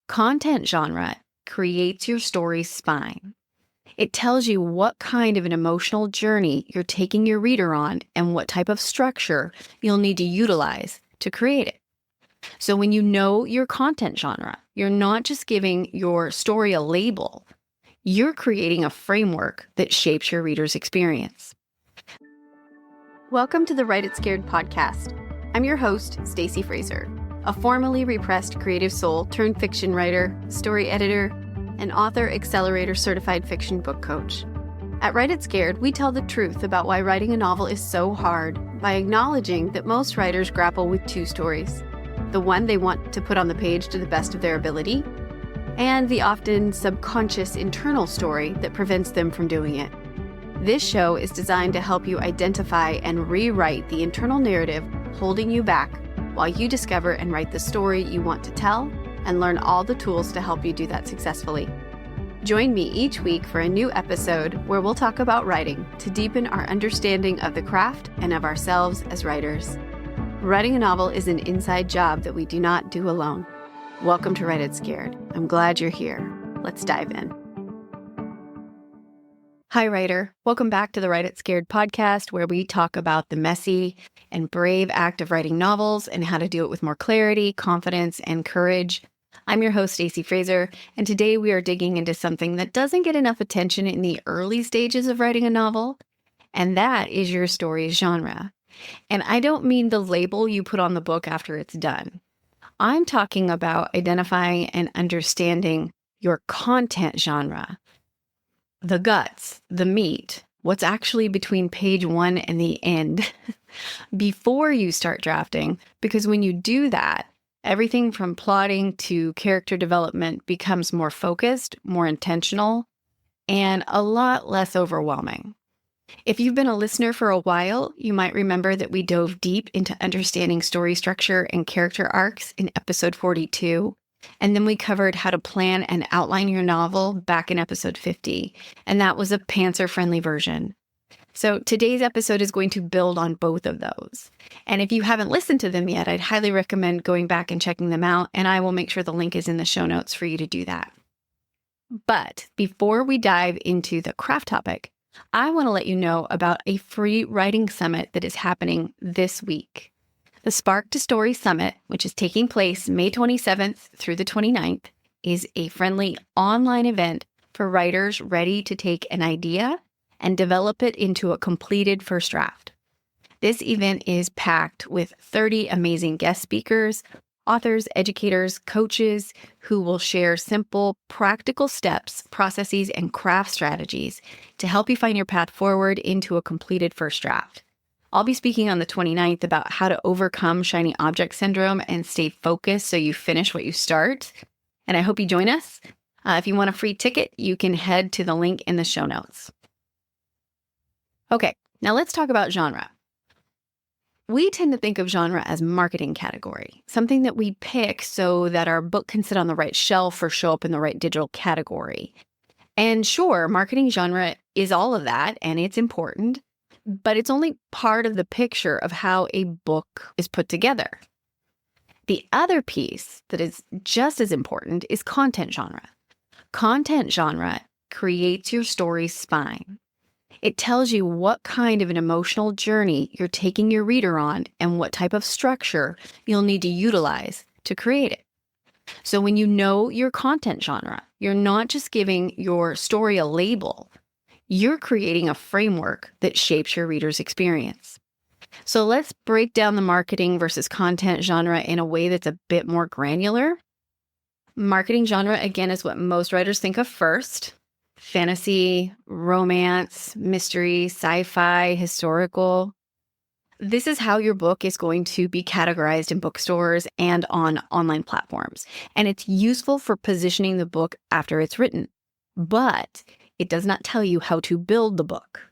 Content genre creates your story's spine. It tells you what kind of an emotional journey you're taking your reader on and what type of structure you'll need to utilize to create it. So when you know your content genre, you're not just giving your story a label, you're creating a framework that shapes your reader's experience. Welcome to the Write It Scared podcast. I'm your host, Stacey Fraser, a formerly repressed creative soul turned fiction writer, story editor, and author accelerator certified fiction book coach. At Write It Scared, we tell the truth about why writing a novel is so hard by acknowledging that most writers grapple with two stories: the one they want to put on the page to the best of their ability, and the often subconscious internal story that prevents them from doing it. This show is designed to help you identify and rewrite the internal narrative holding you back while you discover and write the story you want to tell and learn all the tools to help you do that successfully. Join me each week for a new episode where we'll talk about writing to deepen our understanding of the craft and of ourselves as writers. Writing a novel is an inside job that we do not do alone. Welcome to Write It Scared. I'm glad you're here. Let's dive in. Hi, writer. Welcome back to the Write It Scared podcast, where we talk about the messy and brave act of writing novels and how to do it with more clarity, confidence, and courage. I'm your host, Stacey Fraser, and today we are digging into something that doesn't get enough attention in the early stages of writing a novel, and that is your story's genre. And I don't mean the label you put on the book after it's done. I'm talking about identifying and understanding your content genre. The guts, the meat, what's actually between page 1 and the end before you start drafting, because when you do that, everything from plotting to character development becomes more focused, more intentional, and a lot less overwhelming. If you've been a listener for a while, you might remember that we dove deep into understanding story structure and character arcs in episode 42. And then we covered how to plan and outline your novel back in episode 50. And that was a pantser-friendly version. So today's episode is going to build on both of those. And if you haven't listened to them yet, I'd highly recommend going back and checking them out. And I will make sure the link is in the show notes for you to do that. But before we dive into the craft topic, I want to let you know about a free writing summit that is happening this week. The Spark to Story Summit, which is taking place May 27th through the 29th, is a friendly online event for writers ready to take an idea and develop it into a completed first draft. This event is packed with 30 amazing guest speakers, authors, educators, coaches who will share simple, practical steps, processes, and craft strategies to help you find your path forward into a completed first draft. I'll be speaking on the 29th about how to overcome shiny object syndrome and stay focused so you finish what you start. And I hope you join us. If you want a free ticket, you can head to the link in the show notes. Okay, now let's talk about genre. We tend to think of genre as marketing category, something that we pick so that our book can sit on the right shelf or show up in the right digital category. And sure, marketing genre is all of that, and it's important. But it's only part of the picture of how a book is put together. The other piece that is just as important is content genre. Content genre creates your story's spine. It tells you what kind of an emotional journey you're taking your reader on and what type of structure you'll need to utilize to create it. So when you know your content genre, you're not just giving your story a label. You're creating a framework that shapes your reader's experience. So let's break down the marketing versus content genre in a way that's a bit more granular. Marketing genre, again, is what most writers think of first. Fantasy, romance, mystery, sci-fi, historical. This is how your book is going to be categorized in bookstores and on online platforms. And it's useful for positioning the book after it's written. But it does not tell you how to build the book.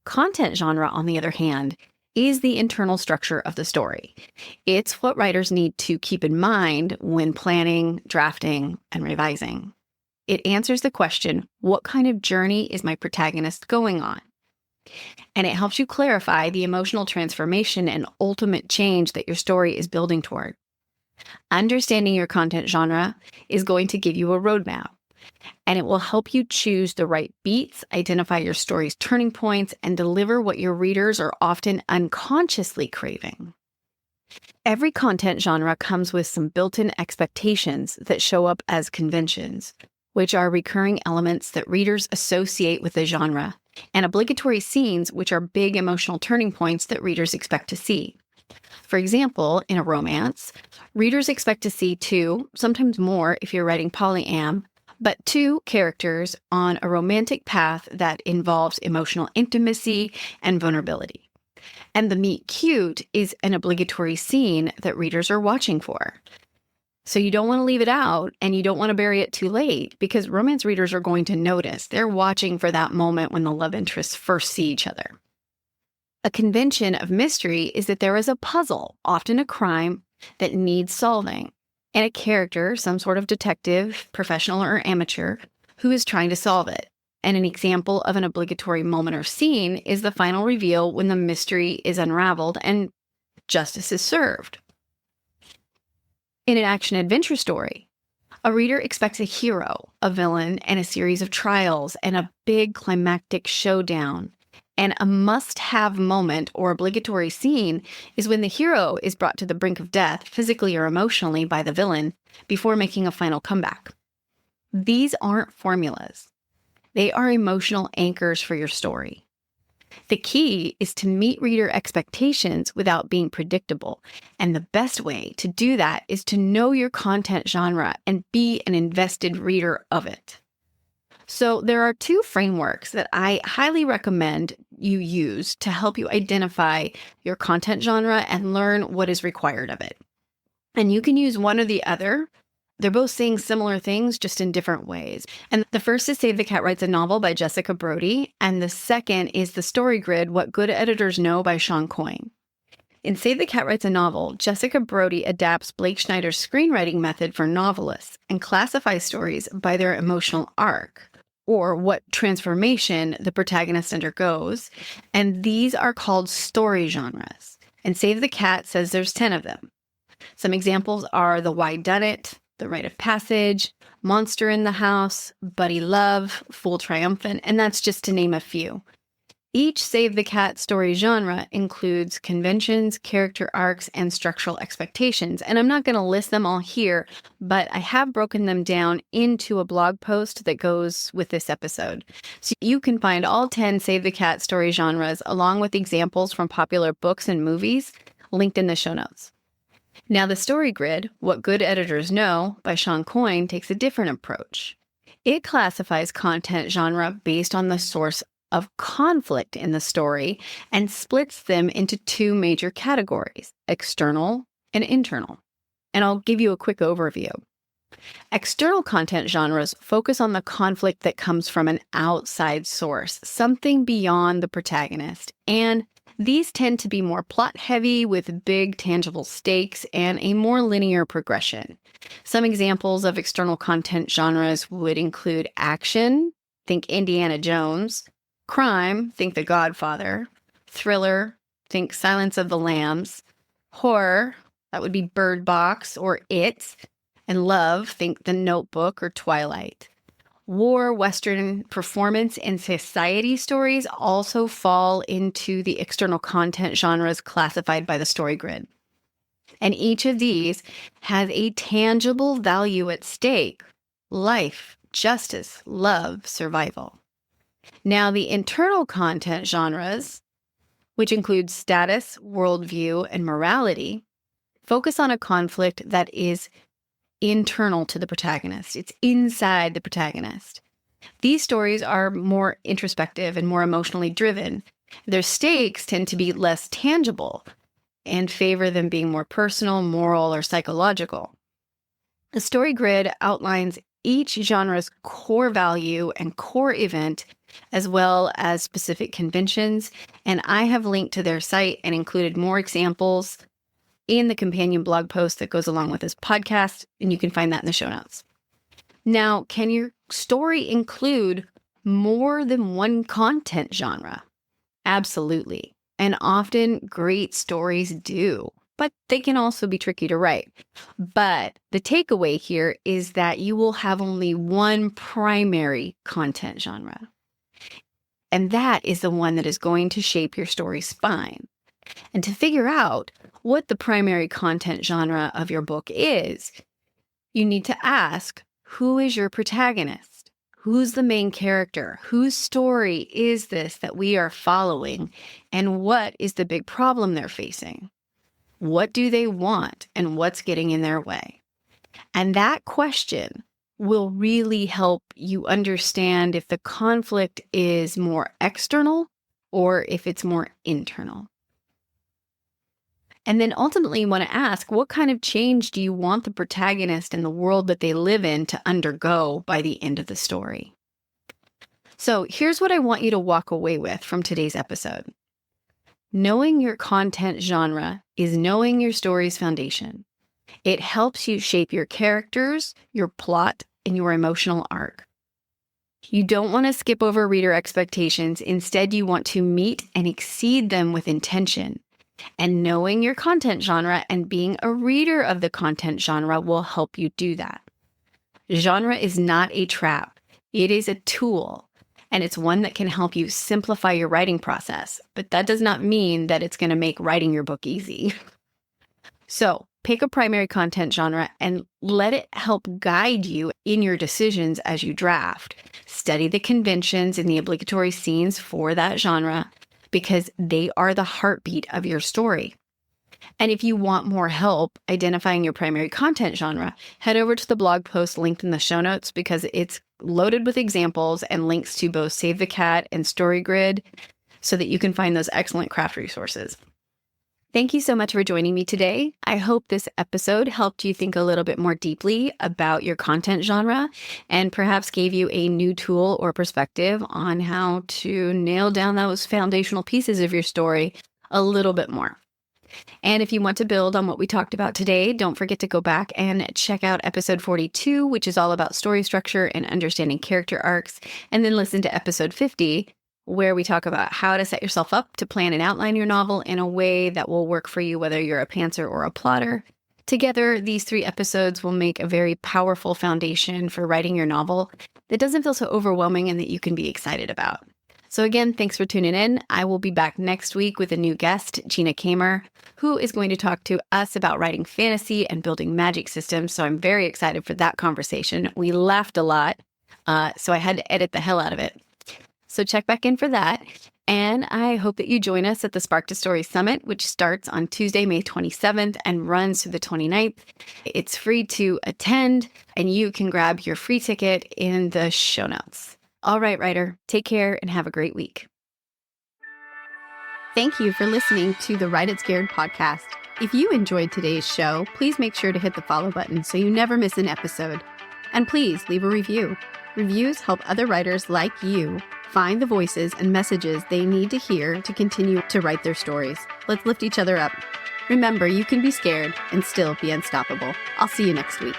Content genre, on the other hand, is the internal structure of the story. It's what writers need to keep in mind when planning, drafting, and revising. It answers the question, what kind of journey is my protagonist going on? And it helps you clarify the emotional transformation and ultimate change that your story is building toward. Understanding your content genre is going to give you a roadmap, and it will help you choose the right beats, identify your story's turning points, and deliver what your readers are often unconsciously craving. Every content genre comes with some built-in expectations that show up as conventions, which are recurring elements that readers associate with the genre, and obligatory scenes, which are big emotional turning points that readers expect to see. For example, in a romance, readers expect to see two, sometimes more if you're writing polyam, but two characters on a romantic path that involves emotional intimacy and vulnerability. And the meet cute is an obligatory scene that readers are watching for. So you don't want to leave it out, and you don't want to bury it too late, because romance readers are going to notice. They're watching for that moment when the love interests first see each other. A convention of mystery is that there is a puzzle, often a crime, that needs solving, and a character, some sort of detective, professional or amateur, who is trying to solve it. And an example of an obligatory moment or scene is the final reveal when the mystery is unraveled and justice is served. In an action-adventure story, a reader expects a hero, a villain, and a series of trials, and a big climactic showdown. And a must-have moment or obligatory scene is when the hero is brought to the brink of death, physically or emotionally, by the villain before making a final comeback. These aren't formulas. They are emotional anchors for your story. The key is to meet reader expectations without being predictable, and the best way to do that is to know your content genre and be an invested reader of it. So there are two frameworks that I highly recommend you use to help you identify your content genre and learn what is required of it. And you can use one or the other. They're both saying similar things, just in different ways. And the first is Save the Cat Writes a Novel by Jessica Brody. And the second is The Story Grid, What Good Editors Know by Sean Coyne. In Save the Cat Writes a Novel, Jessica Brody adapts Blake Schneider's screenwriting method for novelists and classifies stories by their emotional arc, or what transformation the protagonist undergoes. And these are called story genres. And Save the Cat says there's 10 of them. Some examples are The Why Done It, The Rite of Passage, Monster in the House, Buddy Love, Fool Triumphant, and that's just to name a few. Each Save the Cat story genre includes conventions, character arcs, and structural expectations. And I'm not going to list them all here, but I have broken them down into a blog post that goes with this episode. So you can find all 10 Save the Cat story genres along with examples from popular books and movies linked in the show notes. Now, The Story Grid, What Good Editors Know by Sean Coyne takes a different approach. It classifies content genre based on the source of conflict in the story and splits them into two major categories, external and internal. And I'll give you a quick overview. External content genres focus on the conflict that comes from an outside source, something beyond the protagonist, and these tend to be more plot-heavy with big tangible stakes and a more linear progression. Some examples of external content genres would include action, think Indiana Jones, crime, think The Godfather, thriller, think Silence of the Lambs, horror, that would be Bird Box or It, and love, think The Notebook or Twilight. War, Western, performance, and society stories also fall into the external content genres classified by the Story Grid. And each of these has a tangible value at stake: life, justice, love, survival. Now, the internal content genres, which include status, worldview, and morality, focus on a conflict that is internal to the protagonist. It's inside the protagonist. These stories are more introspective and more emotionally driven. Their stakes tend to be less tangible and favor them being more personal, moral, or psychological. The Story Grid outlines each genre's core value and core event, as well as specific conventions, and I have linked to their site and included more examples in the companion blog post that goes along with this podcast, and you can find that in the show notes. Now, can your story include more than one content genre? Absolutely. And often great stories do. but they can also be tricky to write. But the takeaway here is that you will have only one primary content genre. And that is the one that is going to shape your story's spine. And to figure out what the primary content genre of your book is, you need to ask, who is your protagonist? Who's the main character? Whose story is this that we are following? And what is the big problem they're facing? What do they want? And what's getting in their way? And that question will really help you understand if the conflict is more external or if it's more internal. And then ultimately you want to ask, what kind of change do you want the protagonist and the world that they live in to undergo by the end of the story? So here's what I want you to walk away with from today's episode. Knowing your content genre is knowing your story's foundation. It helps you shape your characters, your plot, and your emotional arc. You don't want to skip over reader expectations. Instead, you want to meet and exceed them with intention. And knowing your content genre and being a reader of the content genre will help you do that. Genre is not a trap. It is a tool, and it's one that can help you simplify your writing process. But that does not mean that it's going to make writing your book easy. So pick a primary content genre and let it help guide you in your decisions as you draft. Study the conventions and the obligatory scenes for that genre, because they are the heartbeat of your story. And if you want more help identifying your primary content genre, head over to the blog post linked in the show notes, because it's loaded with examples and links to both Save the Cat and StoryGrid so that you can find those excellent craft resources. Thank you so much for joining me today. I hope this episode helped you think a little bit more deeply about your content genre and perhaps gave you a new tool or perspective on how to nail down those foundational pieces of your story a little bit more. And if you want to build on what we talked about today, don't forget to go back and check out episode 42, which is all about story structure and understanding character arcs, and then listen to episode 50, where we talk about how to set yourself up to plan and outline your novel in a way that will work for you, whether you're a pantser or a plotter. Together, these 3 episodes will make a very powerful foundation for writing your novel that doesn't feel so overwhelming and that you can be excited about. So again, thanks for tuning in. I will be back next week with a new guest, Gina Kamer, who is going to talk to us about writing fantasy and building magic systems. So I'm very excited for that conversation. We laughed a lot, so I had to edit the hell out of it. So check back in for that. And I hope that you join us at the Spark to Story Summit, which starts on Tuesday, May 27th and runs through the 29th. It's free to attend, and you can grab your free ticket in the show notes. All right, writer, take care and have a great week. Thank you for listening to the Write It Scared podcast. If you enjoyed today's show, please make sure to hit the follow button so you never miss an episode. And please leave a review. Reviews help other writers like you find the voices and messages they need to hear to continue to write their stories. Let's lift each other up. Remember, you can be scared and still be unstoppable. I'll see you next week.